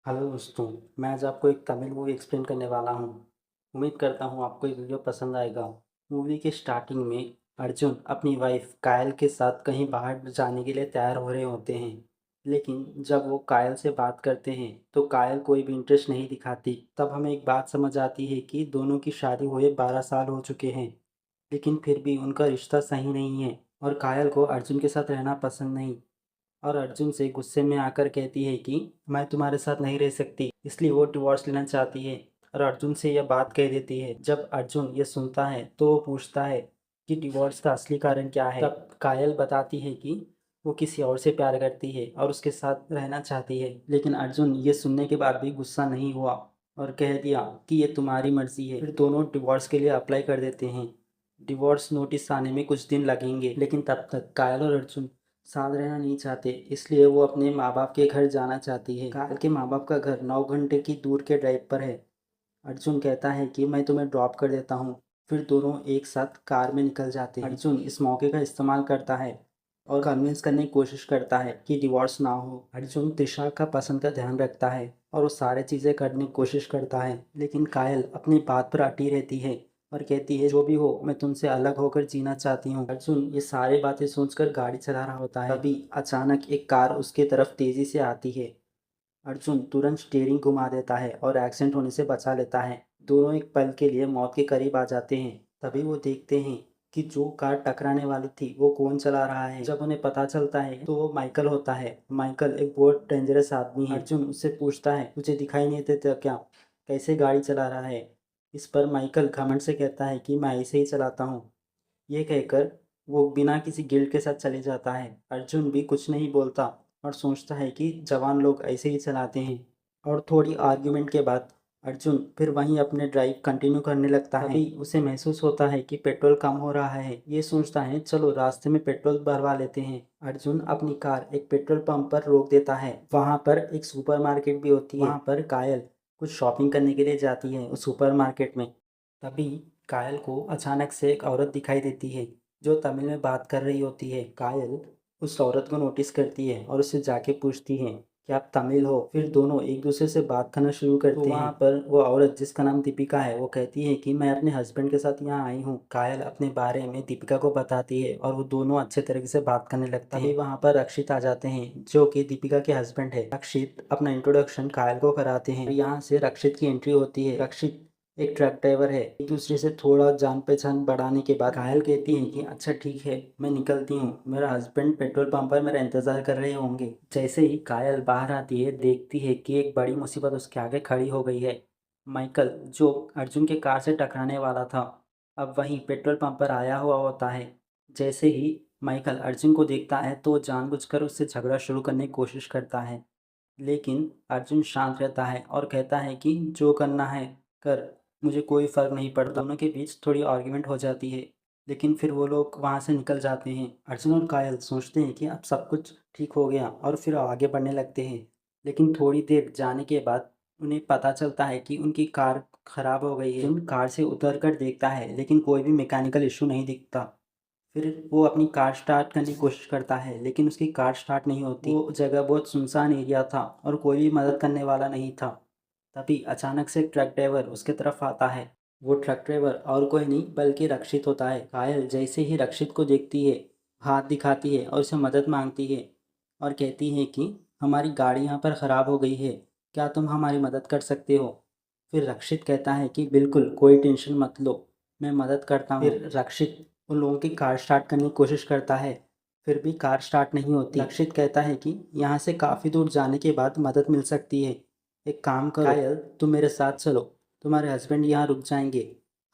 Hello दोस्तों, मैं आज आपको एक तमिल मूवी एक्सप्लेन करने वाला हूँ। उम्मीद करता हूँ आपको ये वीडियो पसंद आएगा। मूवी के स्टार्टिंग में अर्जुन अपनी वाइफ कायल के साथ कहीं बाहर जाने के लिए तैयार हो रहे होते हैं। लेकिन जब वो कायल से बात करते हैं तो कायल कोई भी इंटरेस्ट नहीं दिखाती। तब हमें एक बात समझ आती है कि दोनों की शादी हुए 12 साल हो चुके हैं, लेकिन फिर भी उनका रिश्ता सही नहीं है और कायल को अर्जुन के साथ रहना पसंद नहीं। और अर्जुन से गुस्से में आकर कहती है कि मैं तुम्हारे साथ नहीं रह सकती, इसलिए वो डिवोर्स लेना चाहती है और अर्जुन से यह बात कह देती है। जब अर्जुन ये सुनता है तो वो पूछता है कि डिवोर्स का असली कारण क्या है। तब कायल बताती है कि वो किसी और से प्यार करती है और उसके साथ रहना चाहती है। लेकिन अर्जुन ये सुनने के बाद भी गुस्सा नहीं हुआ और कह दिया कि ये तुम्हारी मर्जी है। फिर दोनों डिवोर्स के लिए अप्लाई कर देते हैं। डिवोर्स नोटिस आने में कुछ दिन लगेंगे, लेकिन तब तक कायल और अर्जुन साथ रहना नहीं चाहते, इसलिए वो अपने माँ बाप के घर जाना चाहती है। कायल के माँ बाप का घर 9 घंटे की दूर के ड्राइव पर है। अर्जुन कहता है कि मैं तुम्हें ड्रॉप कर देता हूँ। फिर दोनों एक साथ कार में निकल जाते हैं। अर्जुन इस मौके का इस्तेमाल करता है और कन्विंस करने की कोशिश करता है कि डिवोर्स ना हो। अर्जुन त्रिशा का पसंद का ध्यान रखता है और वो सारे चीज़ें करने की कोशिश करता है, लेकिन कायल अपनी बात पर अटी रहती है और कहती है जो भी हो मैं तुमसे अलग होकर जीना चाहती हूँ। अर्जुन ये सारी बातें सोचकर गाड़ी चला रहा होता है, तभी अचानक एक कार उसके तरफ तेजी से आती है। अर्जुन तुरंत स्टीयरिंग घुमा देता है और एक्सीडेंट होने से बचा लेता है। दोनों एक पल के लिए मौत के करीब आ जाते हैं। तभी वो देखते हैं कि जो कार टकराने वाली थी वो कौन चला रहा है। जब उन्हें पता चलता है तो वो माइकल होता है। माइकल एक बहुत डेंजरस आदमी है। अर्जुन उससे पूछता है तुझे दिखाई नहीं देता क्या, कैसे गाड़ी चला रहा है। इस पर माइकल घमंड से कहता है कि मैं ऐसे ही चलाता हूँ। ये कहकर वो बिना किसी गिल्ट के साथ चले जाता है। अर्जुन भी कुछ नहीं बोलता और सोचता है कि जवान लोग ऐसे ही चलाते हैं। और थोड़ी आर्ग्यूमेंट के बाद अर्जुन फिर वहीं अपने ड्राइव कंटिन्यू करने लगता है। तभी उसे महसूस होता है कि पेट्रोल कम हो रहा है। ये सोचता है चलो रास्ते में पेट्रोल भरवा लेते हैं। अर्जुन अपनी कार एक पेट्रोल पंप पर रोक देता है। वहाँ पर एक सुपरमार्केट भी होती है। वहाँ पर कायल कुछ शॉपिंग करने के लिए जाती है उस सुपरमार्केट में। तभी कायल को अचानक से एक औरत दिखाई देती है जो तमिल में बात कर रही होती है। कायल उस औरत को नोटिस करती है और उससे जाके पूछती है कि आप तमिल हो। फिर दोनों एक दूसरे से बात करना शुरू करते हैं। वहाँ पर वो औरत जिसका नाम दीपिका है वो कहती है कि मैं अपने हस्बैंड के साथ यहाँ आई हूँ। कायल अपने बारे में दीपिका को बताती है और वो दोनों अच्छे तरीके से बात करने लगते हैं। तभी वहाँ पर रक्षित आ जाते हैं जो कि दीपिका के हस्बैंड है। रक्षित अपना इंट्रोडक्शन कायल को कराते हैं। यहाँ से रक्षित की एंट्री होती है। रक्षित एक ट्रक ड्राइवर है। एक दूसरे से थोड़ा जान पहचान बढ़ाने के बाद कायल कहती है कि अच्छा ठीक है मैं निकलती हूँ, मेरा हस्बैंड पेट्रोल पंप पर मेरा इंतजार कर रहे होंगे। जैसे ही कायल बाहर आती है देखती है कि एक बड़ी मुसीबत उसके आगे खड़ी हो गई है। माइकल जो अर्जुन के कार से टकराने वाला था अब वहीं पेट्रोल पंप पर आया हुआ होता है। जैसे ही माइकल अर्जुन को देखता है तो जानबूझकर उससे झगड़ा शुरू करने की कोशिश करता है, लेकिन अर्जुन शांत रहता है और कहता है कि जो करना है कर, मुझे कोई फ़र्क नहीं पड़ता। दोनों के बीच थोड़ी आर्ग्यूमेंट हो जाती है, लेकिन फिर वो लोग वहाँ से निकल जाते हैं। अर्जुन और कायल सोचते हैं कि अब सब कुछ ठीक हो गया और फिर आगे बढ़ने लगते हैं। लेकिन थोड़ी देर जाने के बाद उन्हें पता चलता है कि उनकी कार ख़राब हो गई है। अर्जुन कार से उतर कर देखता है लेकिन कोई भी मैकेनिकल इशू नहीं दिखता। फिर वो अपनी कार स्टार्ट करने की कोशिश करता है लेकिन उसकी कार स्टार्ट नहीं होती। वो जगह बहुत सुनसान एरिया था और कोई भी मदद करने वाला नहीं था। तभी अचानक से ट्रक ड्राइवर उसके तरफ आता है। वो ट्रक ड्राइवर और कोई नहीं बल्कि रक्षित होता है। कायल जैसे ही रक्षित को देखती है हाथ दिखाती है और उसे मदद मांगती है और कहती है कि हमारी गाड़ी यहाँ पर ख़राब हो गई है, क्या तुम हमारी मदद कर सकते हो। फिर रक्षित कहता है कि बिल्कुल कोई टेंशन मत लो, मैं मदद करता हूँ। फिर रक्षित उन लोगों की कार स्टार्ट करने की कोशिश करता है, फिर भी कार स्टार्ट नहीं होती। रक्षित कहता है कि यहाँ से काफ़ी दूर जाने के बाद मदद मिल सकती है। एक काम करो कायल, तुम मेरे साथ चलो, तुम्हारे हस्बैंड यहाँ रुक जाएंगे,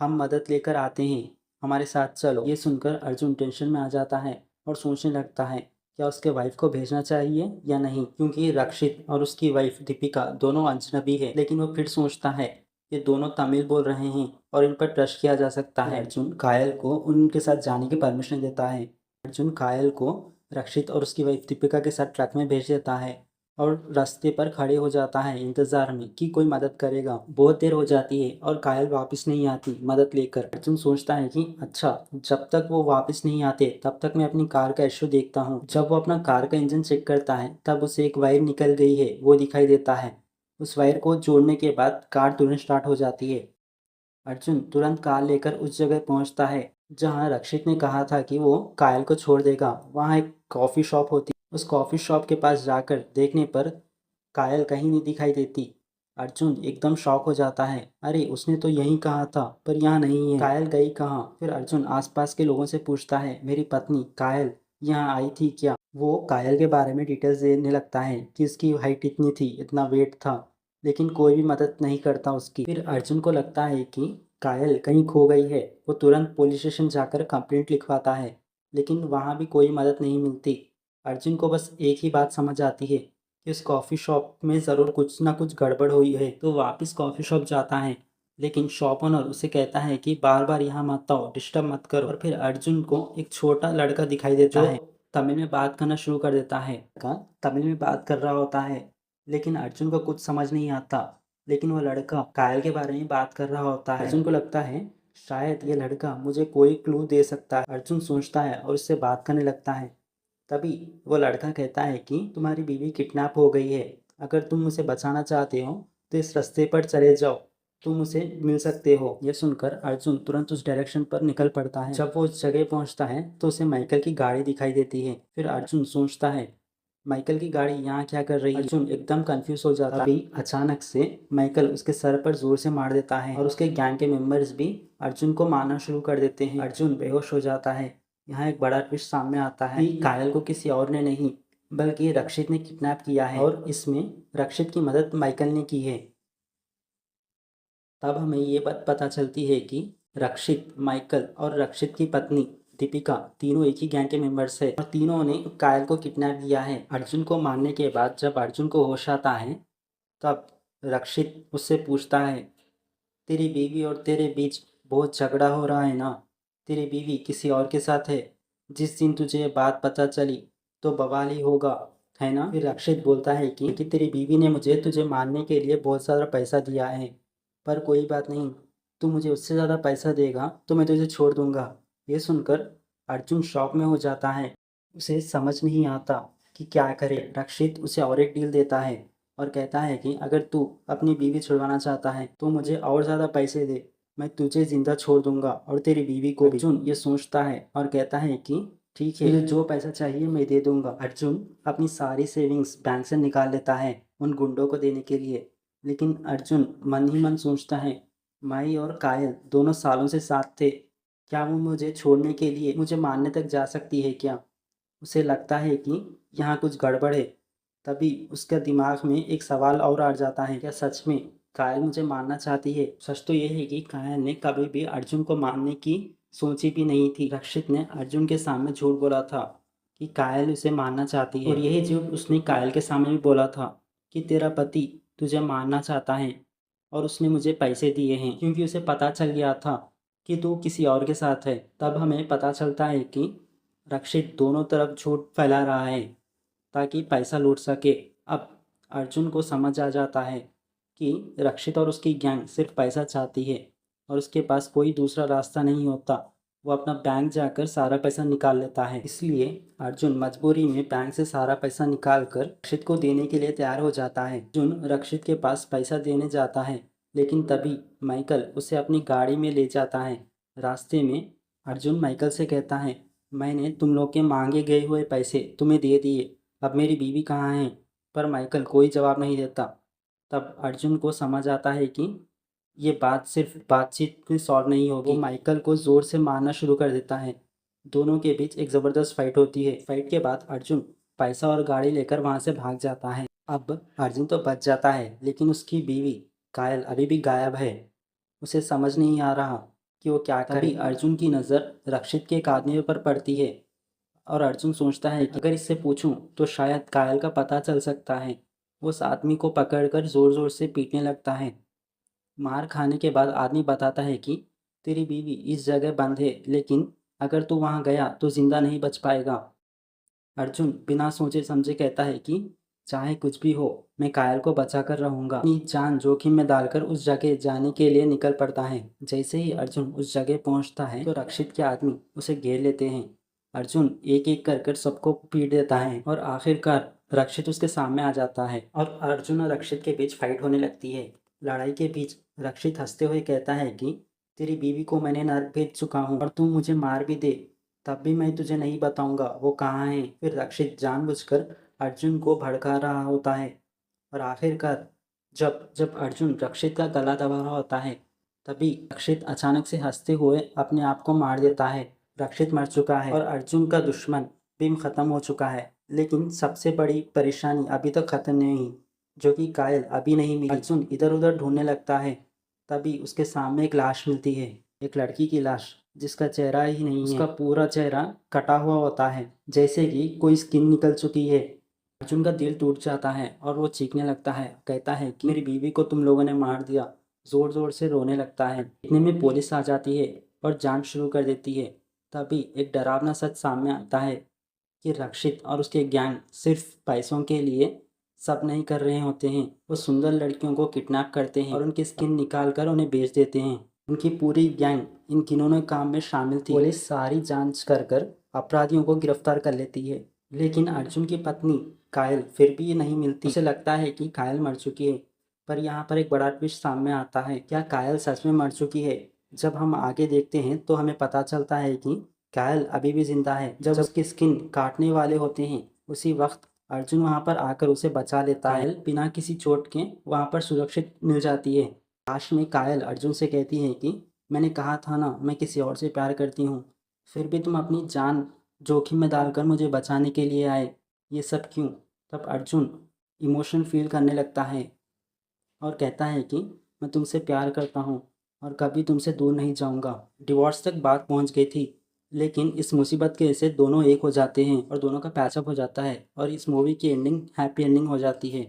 हम मदद लेकर आते हैं, हमारे साथ चलो। ये सुनकर अर्जुन टेंशन में आ जाता है और सोचने लगता है क्या उसके वाइफ को भेजना चाहिए या नहीं, क्योंकि रक्षित और उसकी वाइफ दीपिका दोनों अजनबी है। लेकिन वो फिर सोचता है ये दोनों तमिल बोल रहे हैं और इन पर ट्रस्ट किया जा सकता है। अर्जुन कायल को उनके साथ जाने की परमिशन देता है। अर्जुन कायल को रक्षित और उसकी वाइफ दीपिका के साथ ट्रक में भेज देता है और रास्ते पर खड़े हो जाता है इंतज़ार में कि कोई मदद करेगा। बहुत देर हो जाती है और कायल वापस नहीं आती मदद लेकर। अर्जुन सोचता है कि अच्छा जब तक वो वापस नहीं आते तब तक मैं अपनी कार का इशू देखता हूँ। जब वो अपना कार का इंजन चेक करता है तब उसे एक वायर निकल गई है वो दिखाई देता है। उस वायर को जोड़ने के बाद कार तुरंत स्टार्ट हो जाती है। अर्जुन तुरंत कार लेकर उस जगह पहुंचता है जहां रक्षित ने कहा था कि वो कायल को छोड़ देगा। वहां एक कॉफ़ी शॉप होती। उस कॉफ़ी शॉप के पास जाकर देखने पर कायल कहीं नहीं दिखाई देती। अर्जुन एकदम शॉक हो जाता है, अरे उसने तो यहीं कहा था पर यहाँ नहीं है, कायल गई कहाँ। फिर अर्जुन आसपास के लोगों से पूछता है, मेरी पत्नी कायल यहाँ आई थी क्या। वो कायल के बारे में डिटेल्स देने लगता है कि उसकी हाइट इतनी थी, इतना वेट था, लेकिन कोई भी मदद नहीं करता उसकी। फिर अर्जुन को लगता है कि कायल कहीं खो गई है। वो तुरंत पुलिस स्टेशन जाकर कंप्लेंट लिखवाता है, लेकिन वहाँ भी कोई मदद नहीं मिलती। अर्जुन को बस एक ही बात समझ आती है कि उस कॉफ़ी शॉप में ज़रूर कुछ ना कुछ गड़बड़ हुई है। तो वापस कॉफ़ी शॉप जाता है, लेकिन शॉप ओनर उसे कहता है कि बार बार यहाँ मत आओ, डिस्टर्ब मत करो। और फिर अर्जुन को एक छोटा लड़का दिखाई देता है, तमिल में बात करना शुरू कर देता है। तमिल में बात कर रहा होता है, लेकिन अर्जुन को कुछ समझ नहीं आता। लेकिन वो लड़का कायल के बारे में बात कर रहा होता है। अर्जुन को लगता है शायद ये लड़का मुझे कोई क्लू दे सकता है। अर्जुन सोचता है और उससे बात करने लगता है। तभी वो लड़का कहता है कि तुम्हारी बीवी किडनैप हो गई है, अगर तुम उसे बचाना चाहते हो तो इस रास्ते पर चले जाओ, तुम उसे मिल सकते हो। यह सुनकर अर्जुन तुरंत उस डायरेक्शन पर निकल पड़ता है। जब वो उस जगह पहुंचता है तो उसे माइकल की गाड़ी दिखाई देती है। फिर अर्जुन सोचता है माइकल की गाड़ी यहाँ क्या कर रही है। अर्जुन एकदम कंफ्यूज हो जाता है। अभी अचानक से माइकल उसके सर पर जोर से मार देता है और उसके गैंग के मेंबर्स भी अर्जुन को मारना शुरू कर देते हैं। अर्जुन बेहोश हो जाता है। यहाँ एक बड़ा ट्विस्ट सामने आता है कि कायल को किसी और ने नहीं बल्कि रक्षित ने किडनैप किया है और इसमें रक्षित की मदद माइकल ने की है। तब हमें ये बात पता चलती है कि रक्षित, माइकल और रक्षित की पत्नी दीपिका तीनों एक ही गैंग के मेंबर्स है और तीनों ने कायल को किडनैप किया है। अर्जुन को मारने के बाद जब अर्जुन को होश आता है तब रक्षित उससे पूछता है, तेरी बीवी और तेरे बीच बहुत झगड़ा हो रहा है ना, तेरी बीवी किसी और के साथ है, जिस दिन तुझे ये बात पता चली तो बवाल ही होगा, है ना। फिर रक्षित बोलता है कि तेरी बीवी ने मुझे तुझे मारने के लिए बहुत सारा पैसा दिया है, पर कोई बात नहीं, तू मुझे उससे ज़्यादा पैसा देगा तो मैं तुझे छोड़ दूंगा। ये सुनकर अर्जुन शॉक में हो जाता है। उसे समझ नहीं आता कि क्या करे। रक्षित उसे और एक डील देता है और कहता है कि अगर तू अपनी बीवी छुड़वाना चाहता है तो मुझे और ज़्यादा पैसे दे, मैं तुझे ज़िंदा छोड़ दूंगा और तेरी बीवी को भी। अर्जुन ये सोचता है और कहता है कि ठीक है, तुझे जो पैसा चाहिए मैं दे दूंगा। अर्जुन अपनी सारी सेविंग्स बैंक से निकाल लेता है उन गुंडों को देने के लिए। लेकिन अर्जुन मन ही मन सोचता है, माई और कायल दोनों सालों से साथ थे, क्या वो मुझे छोड़ने के लिए मुझे मारने तक जा सकती है क्या। उसे लगता है कि यहाँ कुछ गड़बड़ है। तभी उसके दिमाग में एक सवाल और आ जाता है, क्या सच में कायल मुझे मारना चाहती है। सच तो ये है कि कायल ने कभी भी अर्जुन को मारने की सोची भी नहीं थी। रक्षित ने अर्जुन के सामने झूठ बोला था कि कायल उसे मारना चाहती है और यही झूठ उसने कायल के सामने भी बोला था कि तेरा पति तुझे मारना चाहता है और उसने मुझे पैसे दिए हैं, क्योंकि उसे पता चल गया था कि तू किसी और के साथ है। तब हमें पता चलता है कि रक्षित दोनों तरफ झूठ फैला रहा है ताकि पैसा लूट सके। अब अर्जुन को समझ आ जाता है कि रक्षित और उसकी गैंग सिर्फ पैसा चाहती है और उसके पास कोई दूसरा रास्ता नहीं होता। वो अपना बैंक जाकर सारा पैसा निकाल लेता है। इसलिए अर्जुन मजबूरी में बैंक से सारा पैसा निकाल कर रक्षित को देने के लिए तैयार हो जाता है। अर्जुन रक्षित के पास पैसा देने जाता है, लेकिन तभी माइकल उसे अपनी गाड़ी में ले जाता है। रास्ते में अर्जुन माइकल से कहता है, मैंने तुम लोग के मांगे गए हुए पैसे तुम्हें दे दिए, अब मेरी बीवी कहाँ है। पर माइकल कोई जवाब नहीं देता। तब अर्जुन को समझ आता है कि ये बात सिर्फ बातचीत में सॉल्व नहीं होगी। वो माइकल को ज़ोर से मारना शुरू कर देता है। दोनों के बीच एक ज़बरदस्त फाइट होती है। फाइट के बाद अर्जुन पैसा और गाड़ी लेकर वहाँ से भाग जाता है। अब अर्जुन तो बच जाता है, लेकिन उसकी बीवी कायल अभी भी गायब है। उसे समझ नहीं आ रहा कि वो क्या करे। तभी अर्जुन की नज़र रक्षित के एक आदमी पर पड़ती है और अर्जुन सोचता है कि अगर इससे पूछूं तो शायद कायल का पता चल सकता है। वो उस आदमी को पकड़कर ज़ोर ज़ोर से पीटने लगता है। मार खाने के बाद आदमी बताता है कि तेरी बीवी इस जगह बंद है, लेकिन अगर तू वहां गया तो जिंदा नहीं बच पाएगा। अर्जुन बिना सोचे समझे कहता है कि चाहे कुछ भी हो मैं कायल को बचा कर रहूंगा। अपनी जान जोखिम में डालकर उस जगह जाने के लिए निकल पड़ता है। जैसे ही अर्जुन उस जगह पहुंचता है तो रक्षित के आदमी उसे घेर लेते हैं अर्जुन एक एक कर सबको पीट देता है और आखिरकार रक्षित उसके सामने आ जाता है और अर्जुन और रक्षित के बीच फाइट होने लगती है। लड़ाई के बीच रक्षित हंसते हुए कहता है कि तेरी बीवी को मैंने नर्क भेज चुका हूँ और तू मुझे मार भी दे तब भी मैं तुझे नहीं बताऊंगा वो कहाँ है। फिर रक्षित जानबूझकर अर्जुन को भड़का रहा होता है और आखिरकार जब जब अर्जुन रक्षित का गला दबा रहा होता है तभी रक्षित अचानक से हंसते हुए अपने आप को मार देता है। रक्षित मर चुका है और अर्जुन का दुश्मन भीम खत्म हो चुका है। लेकिन सबसे बड़ी परेशानी अभी तक खत्म नहीं हुई, जो कि कायल अभी नहीं मिली। अर्जुन इधर उधर ढूंढने लगता है तभी उसके सामने एक लाश मिलती है, एक लड़की की लाश जिसका चेहरा ही नहीं है। उसका पूरा चेहरा कटा हुआ होता है जैसे कि कोई स्किन निकल चुकी है। अर्जुन का दिल टूट जाता है और वो चीखने लगता है, कहता है कि मेरी बीवी को तुम लोगों ने मार दिया। ज़ोर ज़ोर से रोने लगता है। इतने में पुलिस आ जाती है और जांच शुरू कर देती है। तभी एक डरावना सच सामने आता है कि रक्षित और उसके गैंग सिर्फ पैसों के लिए सब नहीं कर रहे होते हैं। वो सुंदर लड़कियों को किडनैप करते हैं और उनकी स्किन निकाल कर उन्हें बेच देते हैं। उनकी पूरी गैंग इन किन्होंने काम में शामिल थी। पुलिस सारी जांच कर अपराधियों को गिरफ्तार कर लेती है, लेकिन अर्जुन की पत्नी कायल फिर भी नहीं मिलती। उसे लगता है कि कायल मर चुकी है, पर यहाँ पर एक बड़ा ट्विस्ट सामने आता है। क्या कायल सच में मर चुकी है? जब हम आगे देखते हैं तो हमें पता चलता है कि कायल अभी भी जिंदा है। जब उसकी स्किन काटने वाले होते हैं उसी वक्त अर्जुन वहाँ पर आकर उसे बचा लेता है। कायल बिना किसी चोट के वहाँ पर सुरक्षित मिल जाती है। लास्ट में कायल अर्जुन से कहती है कि मैंने कहा था ना, मैं किसी और से प्यार करती हूँ, फिर भी तुम अपनी जान जोखिम में डालकर मुझे बचाने के लिए आए, ये सब क्यों? तब अर्जुन इमोशन फील करने लगता है और कहता है कि मैं तुमसे प्यार करता हूँ और कभी तुमसे दूर नहीं जाऊँगा। डिवोर्स तक बात पहुँच गई थी, लेकिन इस मुसीबत के वजह से दोनों एक हो जाते हैं और दोनों का पैचअप हो जाता है और इस मूवी की एंडिंग हैप्पी एंडिंग हो जाती है।